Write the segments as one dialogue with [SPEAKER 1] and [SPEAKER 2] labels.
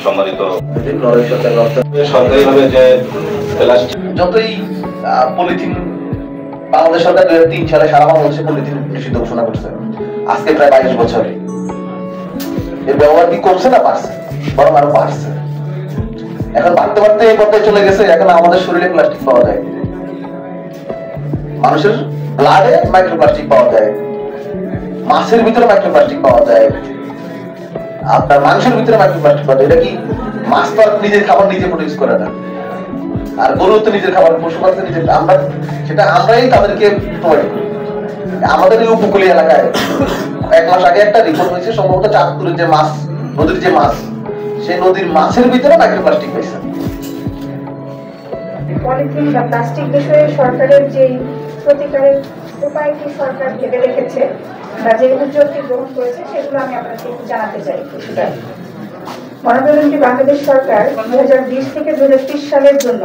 [SPEAKER 1] সম্মানিত সরকারিভাবে যে যতই পলিথিন বাংলাদেশ সরকার 2003 সালে সারা বাংলাদেশে পলিথিন নিষিদ্ধ ঘোষণা করছে, আজকে প্রায় 22 বছর এর ব্যবহার কি কমছে না বাড়ছে? বরং আরো বাড়ছে। এখন বাড়তে বাড়তে এই পর্যায়ে চলে গেছে, এখন আমাদের শরীরে প্লাস্টিক পাওয়া যায়, মানুষের ব্লাডে মাইক্রোপ্লাস্টিক পাওয়া যায়, মাছের ভিতরে মাইক্রোপ্লাস্টিক পাওয়া যায়, আপনার মাংসের ভিতরে মাইক্রোপ্লাস্টিক পাওয়া যায়। এটা কি মাছ তো নিজের খাবার নিজে প্রডিউস করে না, আর গরু তো নিজের খাবার, পশু পাখি নিজের, আমরা সেটা আমরাই তাদেরকে প্রোভাইড করি। আমাদের এই উপকূলীয় এলাকায় 1 মাস আগে একটা রিপোর্ট হয়েছে, সম্ভবত চাঁদপুরের যে মাছ, নদীর যে মাছ, সেই নদীর মাছের ভিতরে মাইক্রোপ্লাস্টিক পাইছে।
[SPEAKER 2] পলিথিন বা প্লাস্টিক বিষয়ে সরকারের যে প্রতিকারের উপায়টি সরকার ভেবে রেখেছে বা যে উদ্যোগটি গ্রহণ করেছে, সেগুলো আমি আপনাকে জানাতে চাই কিছুটা। গণপ্রজাতন্ত্রী বাংলাদেশ সরকার 2020 থেকে 2030 সালের জন্য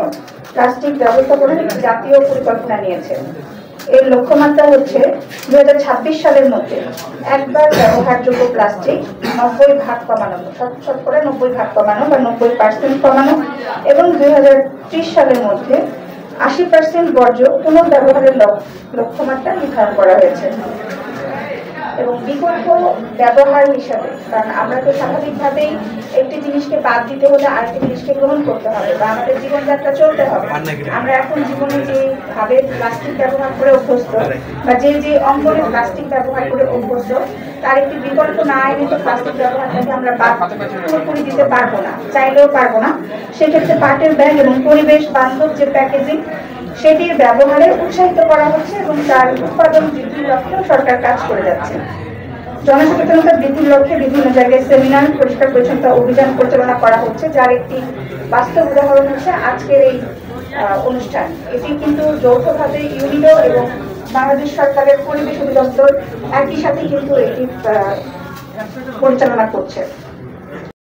[SPEAKER 2] প্লাস্টিক ব্যবস্থাপনার একটি জাতীয় পরিকল্পনা নিয়েছে। এর লক্ষ্যমাত্রা হচ্ছে 2026 সালের মধ্যে একবার ব্যবহারযোগ্য প্লাস্টিক 90% কমানো, শতকরা 90% কমানো বা 90% কমানো, এবং 2030 সালের মধ্যে 80% বর্জ্য পুনর্ব্যবহারের লক্ষ্যমাত্রা নির্ধারণ করা হয়েছে। এবং বিকল্প ব্যবহার হিসাবে, কারণ আমরা তো স্বাভাবিকভাবেই একটি জিনিসকে বাদ দিতে হলে আরেকটি জিনিসকে গ্রহণ করতে হবে বা আমাদের জীবনযাত্রা চলতে হবে। আমরা এখন জীবনে যে ভাবে প্লাস্টিক ব্যবহার করে অভ্যস্ত বা যে অঙ্গনে প্লাস্টিক ব্যবহার করে অভ্যস্ত, তার একটি বিকল্প না এনে তো প্লাস্টিক ব্যবহারটাকে আমরা পুরোপুরি দিতে পারবো না, চাইলেও পারবো না। সেক্ষেত্রে পাটের ব্যাগ এবং পরিবেশ বান্ধব যে প্যাকেজিং, সেটির ব্যবহারে উৎসাহিত করা হচ্ছে এবং তার উৎপাদন বৃদ্ধির লক্ষ্যেও সরকার কাজ করে যাচ্ছে। জনসচেতনতা বৃদ্ধির লক্ষ্যে বিভিন্ন জায়গায় সেমিনার, পরিষ্কার পরিচ্ছন্নতা অভিযান পরিচালনা করা হচ্ছে, যার একটি বাস্তব উদাহরণ হচ্ছে আজকের এই অনুষ্ঠান। এটি কিন্তু যৌথভাবে ইউনিডো এবং বাংলাদেশ সরকারের পরিবেশ অধিদপ্তর একই সাথে কিন্তু এটি পরিচালনা করছে।